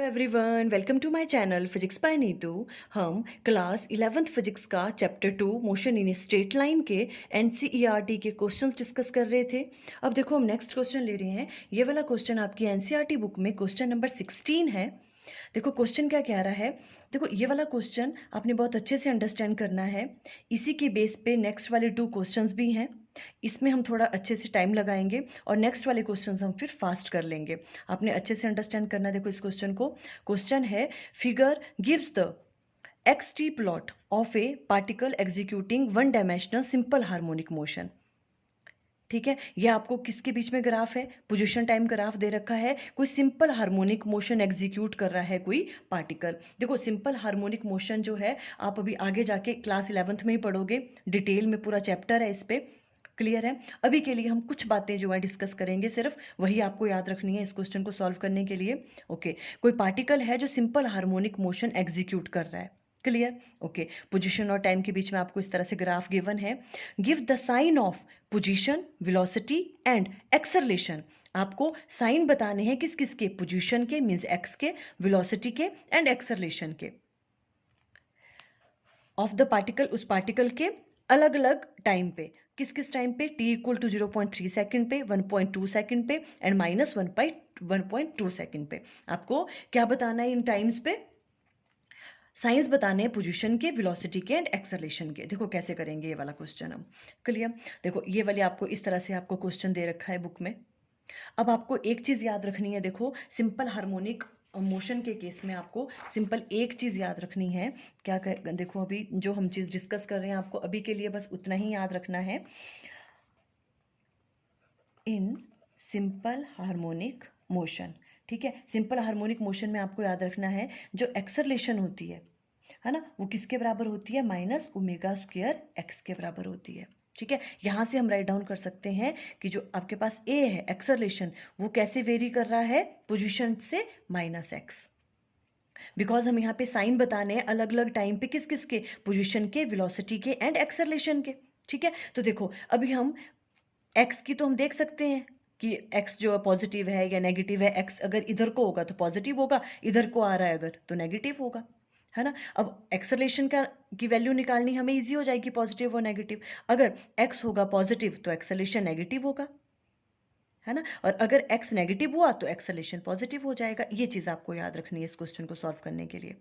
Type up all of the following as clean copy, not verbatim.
Everyone, welcome to my channel physics by Neetu. हम class 11th physics का chapter 2 motion in straight line के NCERT के questions discuss कर रहे थे। अब देखो हम नेक्स्ट क्वेश्चन ले रहे हैं। ये वाला क्वेश्चन आपकी एनसीईआरटी बुक में क्वेश्चन नंबर 16 है। देखो क्वेश्चन क्या कह रहा है। देखो ये वाला क्वेश्चन आपने बहुत अच्छे से अंडरस्टैंड करना है। इसी के बेस पे नेक्स्ट वाले 2 क्वेश्चंस भी हैं। इसमें हम थोड़ा अच्छे से टाइम लगाएंगे और नेक्स्ट वाले क्वेश्चंस हम फिर फास्ट कर लेंगे। आपने अच्छे से अंडरस्टैंड करना है। देखो इस क्वेश्चन को, क्वेश्चन है figure gives the x T plot of A particle executing one dimensional simple harmonic motion. ठीक है, ये आपको किसके बीच में ग्राफ है? पोजीशन टाइम ग्राफ दे रखा है। कोई सिंपल हार्मोनिक मोशन एग्जीक्यूट कर रहा है कोई पार्टिकल। देखो सिंपल हार्मोनिक मोशन जो है आप अभी आगे जाके क्लास 11th में ही पढ़ोगे, डिटेल में पूरा चैप्टर है इस पे। क्लियर है? अभी के लिए हम कुछ बातें जो है डिस्कस करेंगे, सिर्फ वही आपको याद रखनी है इस क्वेश्चन को सॉल्व करने के लिए। ओके, कोई पार्टिकल है जो सिंपल हार्मोनिक मोशन एग्जीक्यूट कर रहा है। क्लियर? ओके, पोजीशन और टाइम के बीच में आपको इस तरह से ग्राफ गिवन है। Give the sign of position, velocity and acceleration. आपको साइन बताने हैं किस किस के? पोजीशन के मींस एक्स के, वेलोसिटी के एंड एक्सेलरेशन के, ऑफ द पार्टिकल, उस पार्टिकल के अलग अलग टाइम पे। किस किस टाइम पे? t इक्वल टू 0.3 सेकेंड पे, 1.2 सेकेंड पे एंड माइनस 1.2 सेकेंड पे। आपको क्या बताना है इन टाइम्स पे? साइंस बताने हैं पोजीशन के, वेलोसिटी के एंड एक्सेलरेशन के। देखो कैसे करेंगे ये वाला क्वेश्चन हम। क्लियर? देखो ये वाली आपको इस तरह से आपको क्वेश्चन दे रखा है बुक में। अब आपको एक चीज़ याद रखनी है। देखो सिंपल हार्मोनिक मोशन के केस में आपको सिंपल एक चीज़ याद रखनी है। क्या कर, देखो अभी जो हम चीज़ डिस्कस कर रहे हैं आपको अभी के लिए बस उतना ही याद रखना है। इन सिंपल हार्मोनिक मोशन, ठीक है, सिंपल हार्मोनिक मोशन में आपको याद रखना है जो एक्सेलरेशन होती है ना, वो किसके बराबर होती है? माइनस ओमेगा स्क्वायर एक्स के बराबर होती है। ठीक है, यहाँ से हम राइट डाउन कर सकते हैं कि जो आपके पास ए है एक्सेलरेशन, वो कैसे वेरी कर रहा है पोजीशन से? Minus x. बिकॉज हम यहाँ पे साइन बताने हैं अलग अलग टाइम पे किस किस के? पोजीशन के, वेलोसिटी के एंड एक्सेलरेशन के। ठीक है, तो देखो अभी हम एक्स की तो हम देख सकते हैं कि एक्स जो पॉजिटिव है या नेगेटिव है। एक्स अगर इधर को होगा तो पॉजिटिव होगा, इधर को आ रहा है अगर तो नेगेटिव होगा, है ना। अब एक्सेलरेशन का की वैल्यू निकालनी हमें इजी हो जाएगी, पॉजिटिव और नेगेटिव। अगर एक्स होगा पॉजिटिव तो एक्सेलरेशन नेगेटिव होगा, है ना, और अगर एक्स नेगेटिव हुआ तो एक्सेलरेशन पॉजिटिव हो जाएगा। ये चीज़ आपको याद रखनी है इस क्वेश्चन को सॉल्व करने के लिए।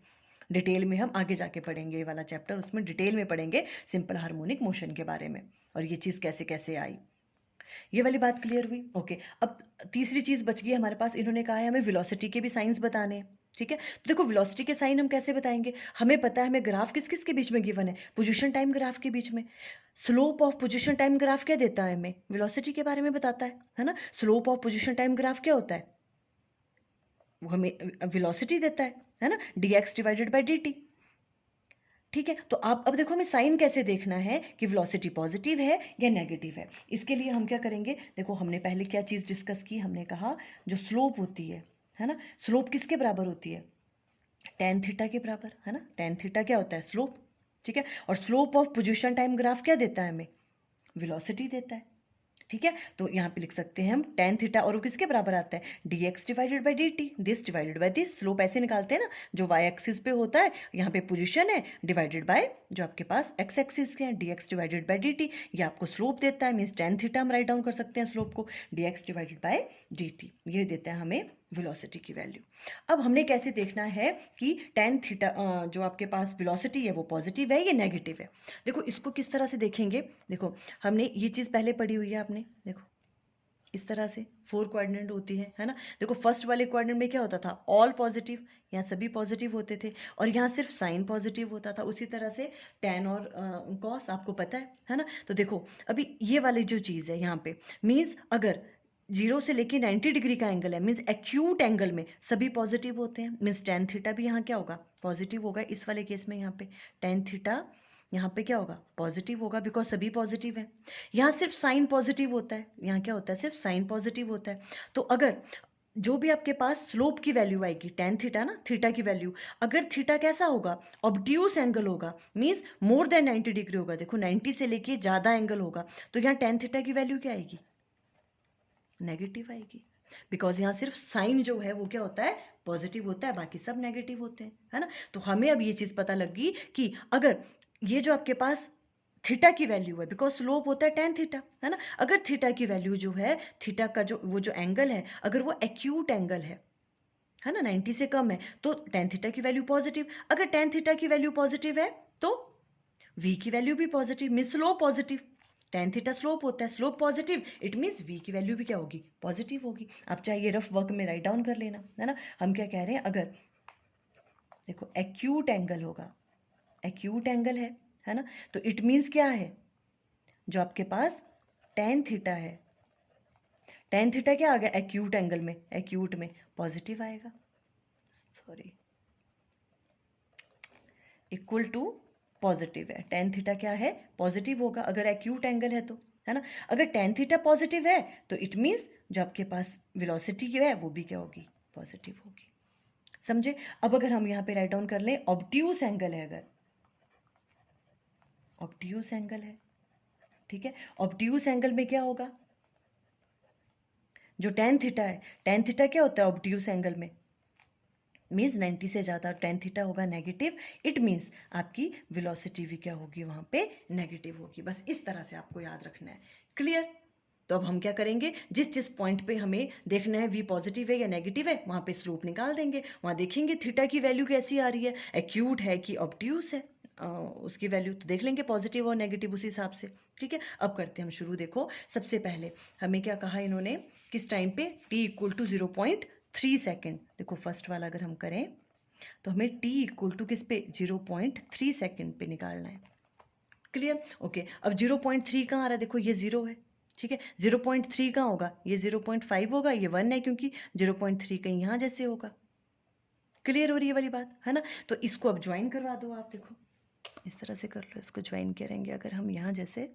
डिटेल में हम आगे जाके पढ़ेंगे ये वाला चैप्टर, उसमें डिटेल में पढ़ेंगे सिंपल हार्मोनिक मोशन के बारे में और ये चीज़ कैसे कैसे आई। ये वाली बात क्लियर हुई? ओके, अब तीसरी चीज बच गई हमारे पास। इन्होंने कहा है हमें वेलोसिटी के भी साइंस बताने हैं। ठीक है, तो देखो वेलोसिटी के साइन हम कैसे बताएंगे? हमें पता है हमें ग्राफ किस किस के बीच में गिवन है? पोजीशन टाइम ग्राफ के बीच में। Slope of position time graph क्या देता है? हमें वेलोसिटी के बारे में बताता है ना। Slope of position time graph क्या होता है? वो हमें वेलोसिटी देता है ना, dx डिवाइडेड बाई dt। ठीक है, तो आप अब देखो हमें साइन कैसे देखना है कि वेलोसिटी पॉजिटिव है या नेगेटिव है। इसके लिए हम क्या करेंगे? देखो हमने पहले क्या चीज़ डिस्कस की, हमने कहा जो स्लोप होती है ना, स्लोप किसके बराबर होती है? टेन थीटा के बराबर, है ना। टेन थीटा क्या होता है? स्लोप। ठीक है, और slope of position time graph क्या देता है हमें? वेलोसिटी देता है। ठीक है, तो यहाँ पे लिख सकते हैं हम टेन थीटा, और वो किसके बराबर आता है? dx divided by dt, this divided by this. Slope ऐसे निकालते हैं ना, जो y एक्सिस पे होता है, यहाँ पे पोजीशन है, डिवाइडेड बाय जो आपके पास x एक्सिस के हैं, dx डिवाइडेड बाई dt। ये आपको स्लोप देता है, मीन्स टेन थीटा हम राइट डाउन कर सकते हैं स्लोप को, dx डिवाइडेड बाय dt। ये देता है हमें वेलोसिटी की वैल्यू। अब हमने कैसे देखना है कि टेन थीटा जो आपके पास वेलोसिटी है वो पॉजिटिव है या नेगेटिव है। देखो इसको किस तरह से देखेंगे? देखो हमने ये चीज़ पहले पढ़ी हुई है आपने। देखो इस तरह से 4 कोऑर्डिनेट होती है ना। देखो फर्स्ट वाले कोऑर्डिनेट में क्या होता था? ऑल पॉजिटिव, यहाँ सभी पॉजिटिव होते थे और यहाँ सिर्फ साइन पॉजिटिव होता था। उसी तरह से टेन और कॉस आपको पता है ना। तो देखो अभी ये वाली जो चीज़ है यहाँ पे, मीन्स अगर 0 से लेके 90 डिग्री का एंगल है, मीन्स एक्यूट एंगल में सभी पॉजिटिव होते हैं, मीन्स टेन थीटा भी यहाँ क्या होगा? पॉजिटिव होगा। इस वाले केस में यहाँ पे टेन थीटा यहाँ पे क्या होगा? पॉजिटिव होगा, बिकॉज सभी पॉजिटिव है। यहाँ सिर्फ साइन पॉजिटिव होता है, यहाँ क्या होता है? सिर्फ साइन पॉजिटिव होता है। तो अगर जो भी आपके पास स्लोप की वैल्यू आएगी, टेन थीटा ना, थीटा की वैल्यू, अगर थीटा कैसा होगा? ऑब्ट्यूस एंगल होगा, मीन्स मोर देन 90 डिग्री होगा। देखो 90 से लेके ज़्यादा एंगल होगा, तो यहाँ टेन थीटा की वैल्यू क्या आएगी? नेगेटिव आएगी, बिकॉज यहाँ सिर्फ साइन जो है वो क्या होता है? पॉजिटिव होता है, बाकी सब नेगेटिव होते हैं, है ना। तो हमें अब ये चीज़ पता लगी कि अगर ये जो आपके पास थीटा की वैल्यू है, बिकॉज स्लोप होता है टेन थीटा, है ना, अगर थीटा की वैल्यू जो है, थीटा का जो वो जो एंगल है, अगर वो एक्यूट एंगल है ना, 90 से कम है, तो टेन थीटा की वैल्यू पॉजिटिव। अगर टेन थीटा की वैल्यू पॉजिटिव है तो v की वैल्यू भी positive, mean slope positive. Tan theta slope होता है, slope positive, it means v की वैल्यू भी क्या होगी, पॉजिटिव होगी। आप चाहिए रफ वर्क में राइट डाउन कर लेना, है ना। हम क्या कह रहे हैं, अगर देखो एक्यूट एंगल होगा, एक्यूट एंगल है ना, तो इट मीन्स क्या है, जो आपके पास टेन थीटा है, टेन थीटा क्या आ गया एक्यूट एंगल में, एक्यूट में पॉजिटिव आएगा, सॉरी, इक्वल टू पॉजिटिव है। टेन थीटा क्या है, पॉजिटिव होगा अगर एक्यूट एंगल है तो, है ना। अगर टेन थीटा पॉजिटिव है तो इट मीन्स जो आपके पास वेलोसिटी है वो भी क्या होगी, पॉजिटिव होगी। समझे। अब अगर हम यहाँ पे राइट डाउन कर लें, ऑब्ट्यूस एंगल है, अगर ऑब्ट्यूस एंगल है, ठीक है, ऑब्ट्यूस एंगल में क्या होगा, जो टेन थीटा है, टेन थीटा क्या होता है ऑब्ट्यूस एंगल में, मीन्स 90 से ज़्यादा, टेन थीटा होगा नेगेटिव, इट मीन्स आपकी वेलोसिटी भी क्या होगी वहाँ पे, नेगेटिव होगी। बस इस तरह से आपको याद रखना है। क्लियर। तो अब हम क्या करेंगे, जिस जिस पॉइंट पे हमें देखना है v पॉजिटिव है या नेगेटिव है, वहाँ पे स्लोप निकाल देंगे, वहाँ देखेंगे थीटा की वैल्यू कैसी आ रही है, एक्यूट है कि ऑब्ट्यूस है, उसकी वैल्यू तो देख लेंगे पॉजिटिव और नेगेटिव उस हिसाब से। ठीक है, अब करते हैं हम शुरू। देखो सबसे पहले हमें क्या कहा इन्होंने, किस टाइम पे, t इक्वल टू 0.3 सेकेंड। देखो फर्स्ट वाला अगर हम करें तो हमें t इक्वल टू किस पे, 0.3 सेकेंड पे निकालना है। क्लियर। ओके, अब 0.3 कहाँ आ रहा है, देखो ये 0 है, ठीक है, 0.3 कहाँ होगा, ये 0.5 होगा, ये 1 है, क्योंकि 0.3 कहीं यहाँ जैसे होगा। क्लियर हो रही है वाली बात, है ना। तो इसको अब ज्वाइन करवा दो आप, देखो इस तरह से कर लो, इसको ज्वाइन करेंगे अगर हम यहाँ जैसे,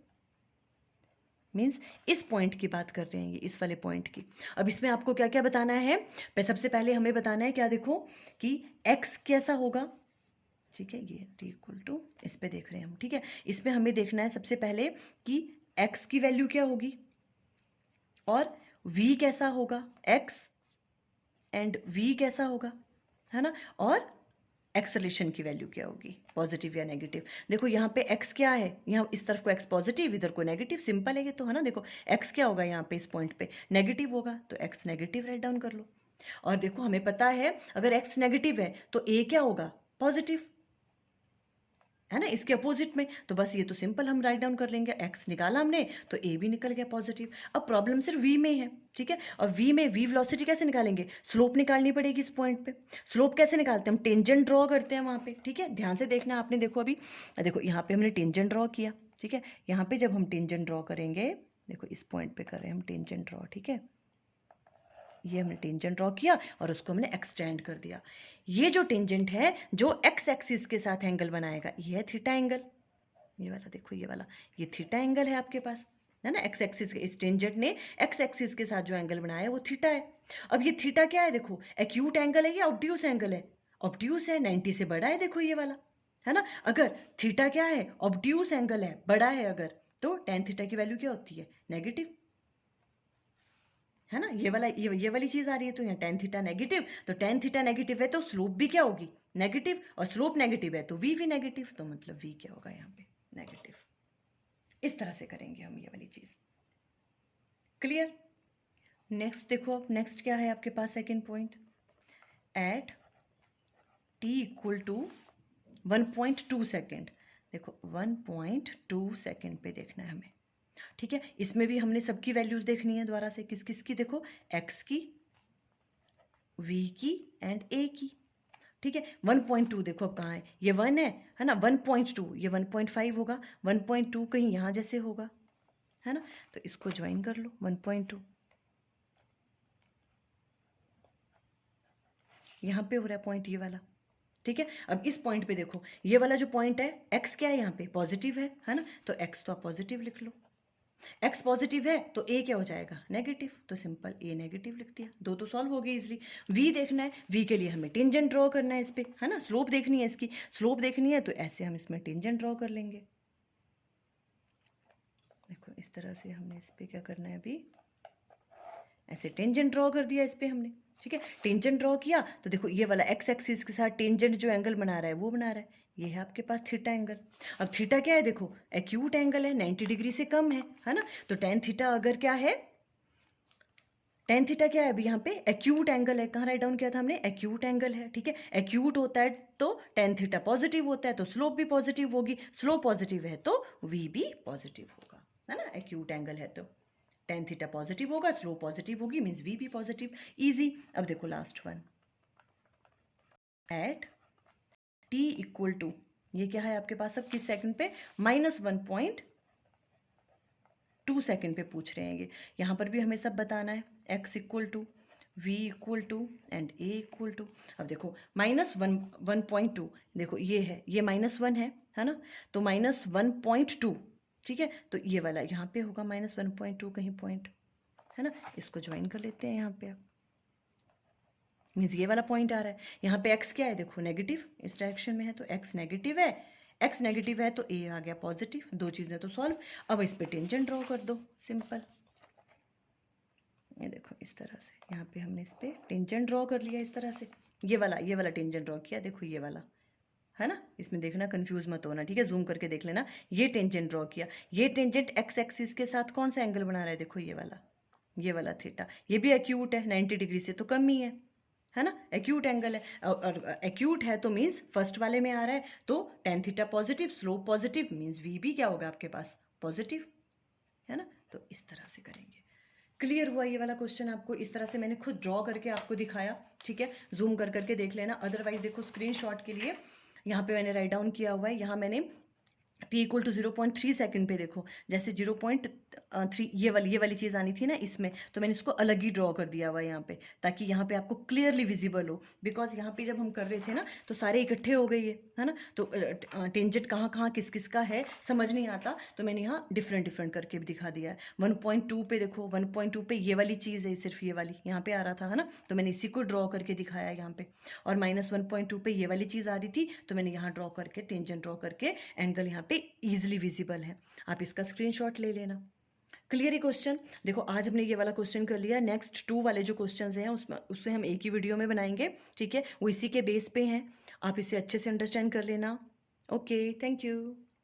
मीन्स इस पॉइंट की बात कर रहे हैं, ये इस वाले पॉइंट की। अब इसमें आपको क्या क्या बताना है, सबसे पहले हमें बताना है क्या, देखो कि x कैसा होगा, ठीक है, ये t इक्वल टू, इस पे देख रहे हैं हम, ठीक है, इसमें हमें देखना है सबसे पहले कि x की वैल्यू क्या होगी और v कैसा होगा, x एंड v कैसा होगा, है ना, और एक्सेलेरेशन की वैल्यू क्या होगी, पॉजिटिव या नेगेटिव। देखो यहाँ पे x क्या है, यहाँ इस तरफ को x पॉजिटिव, इधर को नेगेटिव, सिंपल है ये तो, है ना। देखो x क्या होगा यहाँ पे, इस पॉइंट पे नेगेटिव होगा, तो x नेगेटिव राइट डाउन कर लो। और देखो हमें पता है अगर x नेगेटिव है तो a क्या होगा, पॉजिटिव, है ना, इसके अपोजिट में। तो बस ये तो सिंपल हम राइट डाउन कर लेंगे, x निकाला हमने तो a भी निकल गया पॉजिटिव। अब प्रॉब्लम सिर्फ v में है, ठीक है, और v में v वेलोसिटी कैसे निकालेंगे, स्लोप निकालनी पड़ेगी इस पॉइंट पे। स्लोप कैसे निकालते हैं, हम टेंजेंट ड्रॉ करते हैं वहाँ पे, ठीक है, ध्यान से देखना आपने। देखो अभी देखो यहाँ पे हमने टेंजेंट ड्रॉ किया, ठीक है, यहाँ पे जब हम टेंजेंट ड्रॉ करेंगे, देखो इस पॉइंट पे कर रहे हैं हम टेंजेंट ड्रॉ, ठीक है, ये हमने टेंजेंट ड्रॉ किया और उसको हमने एक्सटेंड कर दिया। ये जो टेंजेंट है जो एक्स एक्सिस के साथ एंगल बनाएगा, ये है थीटा एंगल, ये वाला देखो, ये वाला, ये थीटा एंगल है आपके पास, है ना, एक्स एक्सिस के, इस टेंजेंट ने एक्स एक्सिस के साथ जो एंगल बनाया है वो थीटा है। अब ये थीटा क्या है, देखो एक्यूट एंगल है या ऑब्ट्यूस एंगल है, ऑब्ट्यूस है, 90 से बड़ा है, देखो ये वाला, है ना। अगर थीटा क्या है, ऑब्ट्यूस एंगल है, बड़ा है अगर, तो टेन थीटा की वैल्यू क्या होती है, नेगेटिव, है ना। ये वाला ये वाली चीज आ रही है, तो यहाँ टेन थीटा नेगेटिव, तो टेन थीटा नेगेटिव है तो स्लोप भी क्या होगी, नेगेटिव, और स्लोप नेगेटिव है तो v भी नेगेटिव, तो मतलब v क्या होगा यहाँ पे, नेगेटिव। इस तरह से करेंगे हम ये वाली चीज। क्लियर। नेक्स्ट देखो, अब नेक्स्ट क्या है आपके पास, second point, at t equal to 1.2 second. देखो 1.2 सेकेंड पे देखना है हमें, ठीक है, इसमें भी हमने सबकी वैल्यूज देखनी है दोबारा से, किस किस की, देखो x की, v की एंड a की, ठीक है। 1.2 देखो अब कहाँ है, ये 1 है ना, 1.2 ये 1.5 होगा, 1.2 कहीं यहाँ जैसे होगा, है ना, तो इसको ज्वाइन कर लो 1.2, यहाँ पे हो रहा है पॉइंट ये वाला, ठीक है। अब इस पॉइंट पे देखो ये वाला जो पॉइंट है, x क्या है यहाँ पे, पॉजिटिव है ना, तो x तो आप पॉजिटिव लिख लो, x पॉजिटिव है तो a क्या हो जाएगा, नेगेटिव, तो सिंपल a नेगेटिव लिख दिया, दो तो सॉल्व हो गई इजली। v देखना है, v के लिए हमें टेंजेंट ड्रॉ करना है इस पे, है ना, स्लोप देखनी है इसकी, स्लोप देखनी है तो ऐसे हम इसमें टेंजेंट ड्रॉ कर लेंगे। देखो इस तरह से हमने इस पे क्या करना है, अभी ऐसे टेंजेंट ड्रॉ कर दिया इस पे हमने, ठीक है। टेंजेंट ड्रॉ किया तो देखो ये वाला एक्स एक्सिस के साथ टेंजेंट जो एंगल बना रहा है वो बना रहा है, ये है आपके पास थीटा एंगल। अब थीटा क्या है, देखो एक्यूट एंगल है, 90 डिग्री से कम है ना। तो टेन थीटा अगर क्या है, टेन थीटा क्या है अभी यहाँ पे एक्यूट एंगल है, कहाँ राइट डाउन किया था हमने, एक्यूट एंगल है, ठीक है। एक्यूट होता है तो टेन थीटा पॉजिटिव होता है, तो स्लोप भी पॉजिटिव होगी, स्लोप पॉजिटिव है तो वी भी पॉजिटिव होगा, है ना। एक्यूट एंगल है तो टेन थीटा पॉजिटिव होगा, स्लोप पॉजिटिव होगी, मीन्स वी भी पॉजिटिव, इजी। अब देखो last one, at t equal to, ये क्या है आपके पास अब किस सेकंड पे, -1.2 सेकंड पे पूछ रहे हैं ये। यहाँ पर भी हमें सब बताना है, x इक्वल टू v इक्वल टू एंड a इक्वल टू। अब देखो -1.2, देखो ये है, ये -1 है ना, तो -1.2, ठीक है। तो ये वाला यहाँ पे होगा -1.2 कहीं पॉइंट, है ना। इसको ज्वाइन कर लेते हैं यहाँ पे आप, मीन्स ये वाला पॉइंट आ रहा है। यहाँ पे x क्या है, देखो नेगेटिव, इस डायरेक्शन में है तो x नेगेटिव है, x नेगेटिव है तो a आ गया पॉजिटिव, दो चीज़ें तो सॉल्व। अब इस पे टेंजेंट ड्रॉ कर दो, सिंपल। ये देखो इस तरह से, यहाँ पे हमने इस पे टेंजेंट ड्रॉ कर लिया इस तरह से, ये वाला टेंजेंट ड्रॉ किया, देखो ये वाला, है ना। इसमें देखना, कंफ्यूज मत होना, ठीक है, जूम करके देख लेना। ये टेंजेंट ड्रॉ किया, ये टेंजेंट एक्स एक्सिस के साथ कौन सा एंगल बना रहा है, देखो ये वाला थीटा, ये भी एक्यूट है, 90 डिग्री से तो कम ही है ना, एक्यूट एंगल है। और एक्यूट है तो मीन्स फर्स्ट वाले में आ रहा है, तो tan theta positive, slope positive, means v भी क्या होगा आपके पास, पॉजिटिव, है ना। तो इस तरह से करेंगे। क्लियर हुआ ये वाला क्वेश्चन आपको, इस तरह से मैंने खुद ड्रॉ करके आपको दिखाया, ठीक है। जूम कर करके देख लेना, अदरवाइज देखो स्क्रीनशॉट के लिए यहाँ पे मैंने राइट डाउन किया हुआ है, यहाँ मैंने t इक्वल टू 0.3 सेकंड पे देखो, जैसे 0.3 ये वाली चीज़ आनी थी ना इसमें, तो मैंने इसको अलग ही ड्रॉ कर दिया हुआ है यहाँ पे, ताकि यहाँ पे आपको क्लियरली विजिबल हो। बिकॉज यहाँ पे जब हम कर रहे थे ना तो सारे इकट्ठे हो गए ये, है ना, तो टेंजेंट कहाँ कहाँ किस किस का है समझ नहीं आता, तो मैंने यहाँ डिफरेंट डिफरेंट करके भी दिखा दिया है। 1.2 पे देखो, 1.2 पे ये वाली चीज़ है, सिर्फ ये वाली यहाँ पे आ रहा था, है ना, तो मैंने इसी को ड्रॉ करके दिखाया यहाँ पे। और -1.2 पे ये वाली चीज़ आ रही थी, तो मैंने यहाँ ड्रॉ करके, टेंजेंट ड्रॉ करके, एंगल यहाँ पे ईजिली विजिबल है, आप इसका स्क्रीनशॉट ले लेना। क्लियर ही क्वेश्चन। देखो आज हमने ये वाला क्वेश्चन कर लिया, नेक्स्ट 2 वाले जो क्वेश्चंस हैं उसमें उससे हम एक ही वीडियो में बनाएंगे, ठीक है, वो इसी के बेस पे हैं, आप इसे अच्छे से अंडरस्टैंड कर लेना। Okay, thank you.